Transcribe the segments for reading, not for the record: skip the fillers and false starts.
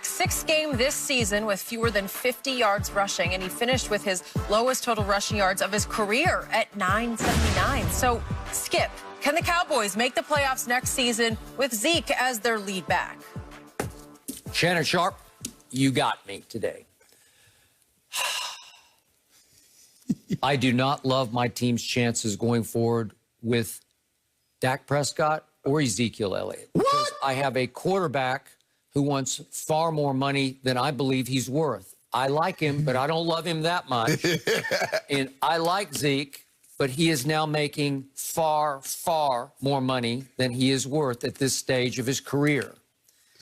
Sixth game this season with fewer than 50 yards rushing, and he finished with his lowest total rushing yards of his career at 979. So, Skip, can the Cowboys make the playoffs next season with Zeke as their lead back? Shannon Sharp, you got me today. I do not love my team's chances going forward with Dak Prescott or Ezekiel Elliott. What? Because I have a quarterback who wants far more money than I believe he's worth. I like him, but I don't love him that much. And I like Zeke, but he is now making far, far more money than he is worth at this stage of his career.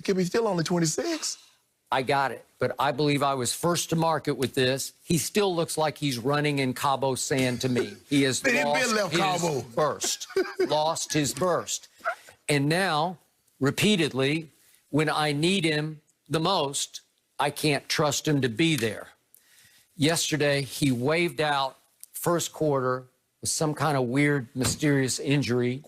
He's still only 26. I got it, but I believe I was first to market with this. He still looks like he's running in Cabo sand to me. He has lost his burst, lost his burst. And now, repeatedly, when I need him the most, I can't trust him to be there. Yesterday, he waved out first quarter with some kind of weird, mysterious injury.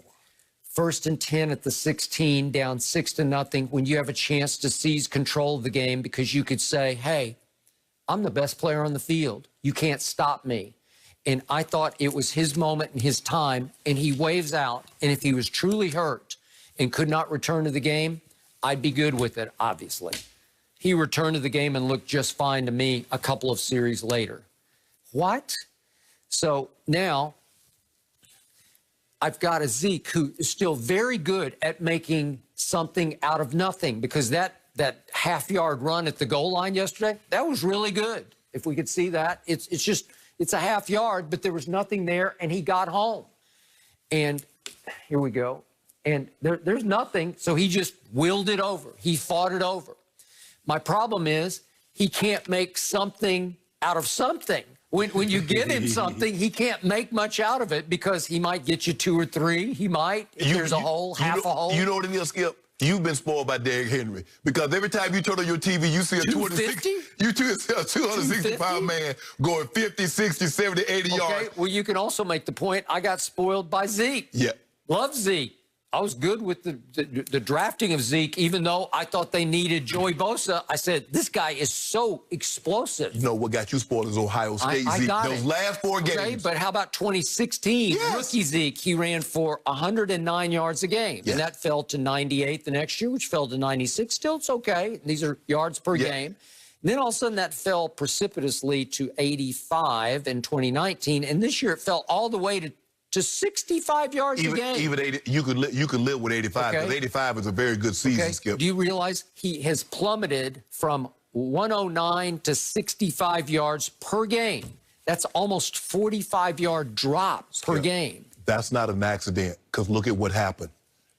1st and 10 at the 16, down 6-0, when you have a chance to seize control of the game because you could say, hey, I'm the best player on the field. You can't stop me. And I thought it was his moment and his time, and he waves out. And if he was truly hurt and could not return to the game, I'd be good with it, obviously. He returned to the game and looked just fine to me a couple of series later. What? So now I've got a Zeke who is still very good at making something out of nothing, because that half-yard run at the goal line yesterday, that was really good. If we could see that, it's a half yard, but there was nothing there, and he got home. And here we go. And there's nothing, so he just willed it over. He fought it over. My problem is he can't make something out of something. When you give him something, he can't make much out of it, because he might get you 2 or 3. He might. If there's a hole, half a hole. You know what it is, Skip? You've been spoiled by Derrick Henry, because every time you turn on your TV, you see a 265-pound man going 50, 60, 70, 80 yards. Okay, well, you can also make the point, I got spoiled by Zeke. Yeah. Love Zeke. I was good with the drafting of Zeke, even though I thought they needed Joey Bosa. I said, this guy is so explosive. You know what got you spoiled is Ohio State Zeke. Those last 4 games. Okay, but how about 2016? Yes. Rookie Zeke, he ran for 109 yards a game. Yes. And that fell to 98 the next year, which fell to 96. Still, it's okay. These are yards per game. And then all of a sudden that fell precipitously to 85 in 2019. And this year it fell all the way to 65 yards a game. Even 80, you could live with 85, because 85 is a very good season, Skip. Do you realize he has plummeted from 109 to 65 yards per game? That's almost 45-yard drop per game. That's not an accident, because look at what happened.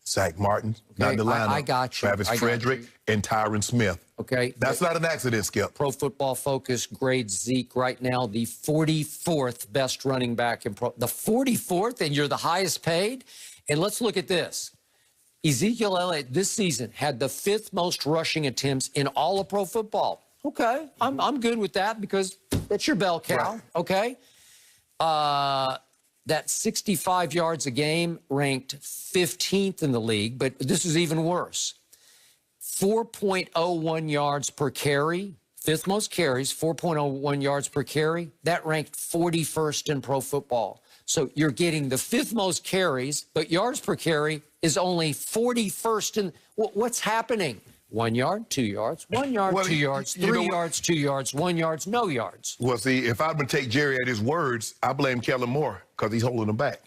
Zach Martin, not in the lineup. I got you. Travis Frederick and Tyron Smith. Okay. That's not an accident, Skip. Pro Football Focus grades Zeke right now the 44th best running back in the 44th, and you're the highest paid? And let's look at this. Ezekiel Elliott this season had the 5th most rushing attempts in all of pro football. Okay, I'm good with that, because that's your bell cow, right. Okay? That 65 yards a game ranked 15th in the league, but this is even worse. 4.01 yards per carry, 5th most carries, 4.01 yards per carry. That ranked 41st in pro football. So you're getting the 5th most carries, but yards per carry is only 41st in. What's happening? 1 yard, 2 yards, 1 yard, 2 yards, 3 yards, 2 yards, 1 yard, no yards. Well, see, if I'm going to take Jerry at his words, I blame Kellen Moore, because he's holding them back.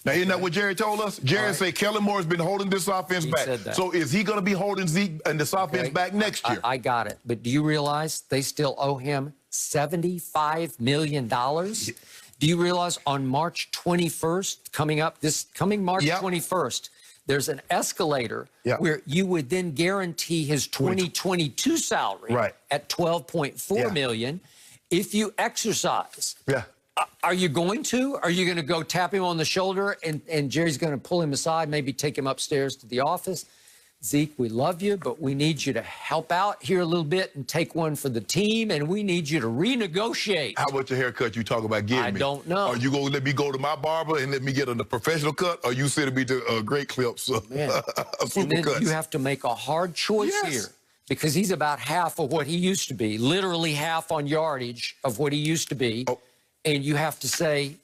Now, isn't that what Jerry told us? Jerry said Kellen Moore has been holding this offense back. Said that. So is he going to be holding Zeke and this offense back next year? I got it. But do you realize they still owe him $75 million? Do you realize on March 21st, coming March 21st, there's an escalator where you would then guarantee his 2022 salary at $12.4 million if you exercise. Are you going to? Are you going to go tap him on the shoulder, and Jerry's going to pull him aside, maybe take him upstairs to the office? Zeke, we love you, but we need you to help out here a little bit and take one for the team, and we need you to renegotiate. How about your haircut you talk about getting me? I don't know. Are you going to let me go to my barber and let me get a professional cut, or you sending me to Great Clips? Man. And then you have to make a hard choice here. because he's about half of what he used to be, literally half on yardage of what he used to be. Oh. And you have to say,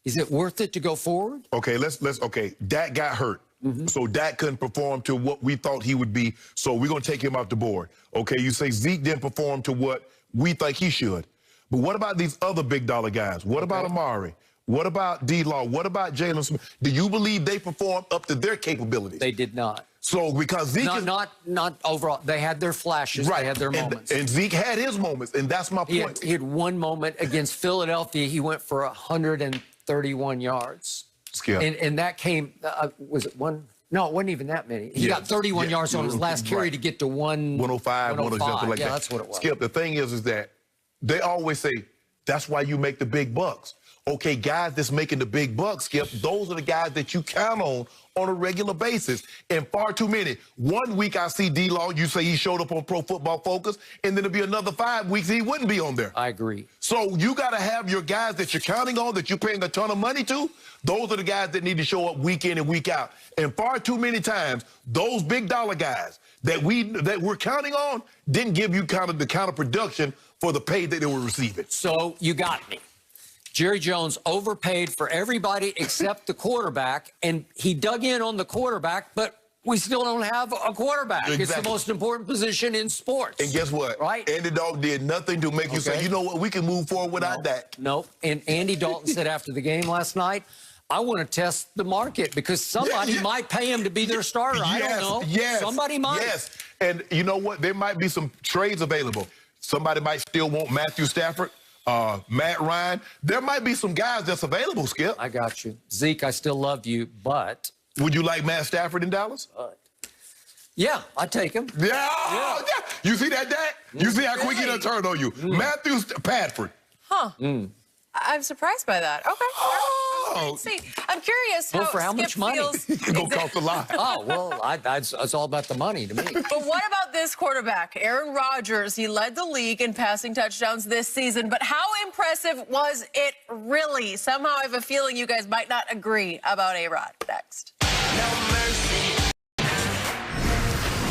is it worth it to go forward? Okay, okay. Dak got hurt. So Dak couldn't perform to what we thought he would be. So we're going to take him off the board. Okay, you say Zeke didn't perform to what we think he should. But what about these other big dollar guys? What about Amari? What about D-Law? What about Jalen Smith? Do you believe they performed up to their capabilities? They did not. So because Zeke not overall. They had their flashes. Right. They had their moments. And Zeke had his moments, and that's my point. He had one moment against Philadelphia. He went for 131 yards. Skip. And that came, was it one? No, it wasn't even that many. He got 31 yards on his last carry to get to 105, something like that. That's what it was. Skip, the thing is that they always say, that's why you make the big bucks. Okay, guys that's making the big bucks, Skip, those are the guys that you count on a regular basis. And far too many. 1 week I see D-Law, you say he showed up on Pro Football Focus, and then it'll be another 5 weeks he wouldn't be on there. I agree. So you got to have your guys that you're counting on, that you're paying a ton of money to. Those are the guys that need to show up week in and week out. And far too many times, those big dollar guys that we're counting on didn't give you kind of the kind of production for the pay that they were receiving. So you got me. Jerry Jones overpaid for everybody except the quarterback, and he dug in on the quarterback, but we still don't have a quarterback. Exactly. It's the most important position in sports. And guess what? Right? Andy Dalton did nothing to make you say, you know what, we can move forward without that. No. And Andy Dalton said after the game last night, I want to test the market because somebody might pay him to be their starter. I don't know. Yes. Somebody might. Yes. And you know what? There might be some trades available. Somebody might still want Matthew Stafford. Matt Ryan. There might be some guys that's available, Skip. I got you. Zeke, I still love you, but... Would you like Matt Stafford in Dallas? Yeah, I'd take him. Yeah. You see that, Dak? You see how quick he done turned on you. Matthew Padford. Huh. I'm surprised by that. Okay. Let's see. I'm curious how for how much money? It's going to cost a lot. Oh, well, it's all about the money to me. But what about this quarterback, Aaron Rodgers? He led the league in passing touchdowns this season, but how impressive was it really? Somehow I have a feeling you guys might not agree about A-Rod. Next. No mercy.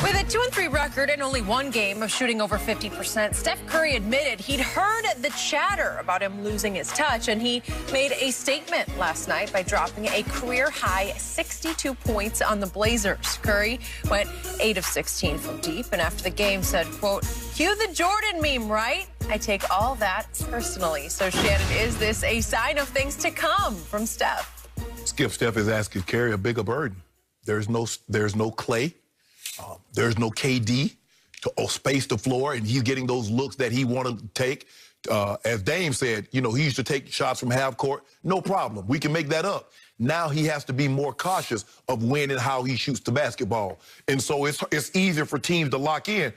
With a 2-3 record and only one game of shooting over 50%, Steph Curry admitted he'd heard the chatter about him losing his touch, and he made a statement last night by dropping a career-high 62 points on the Blazers. Curry went 8 of 16 from deep, and after the game said, quote, "Cue the Jordan meme, right? I take all that personally." So, Shannon, is this a sign of things to come from Steph? Steph is asking Curry a bigger burden. There's no Clay. There's no KD to space the floor, and he's getting those looks that he wanted to take. As Dame said, he used to take shots from half court. No problem. We can make that up. Now he has to be more cautious of when and how he shoots the basketball. And so it's easier for teams to lock in.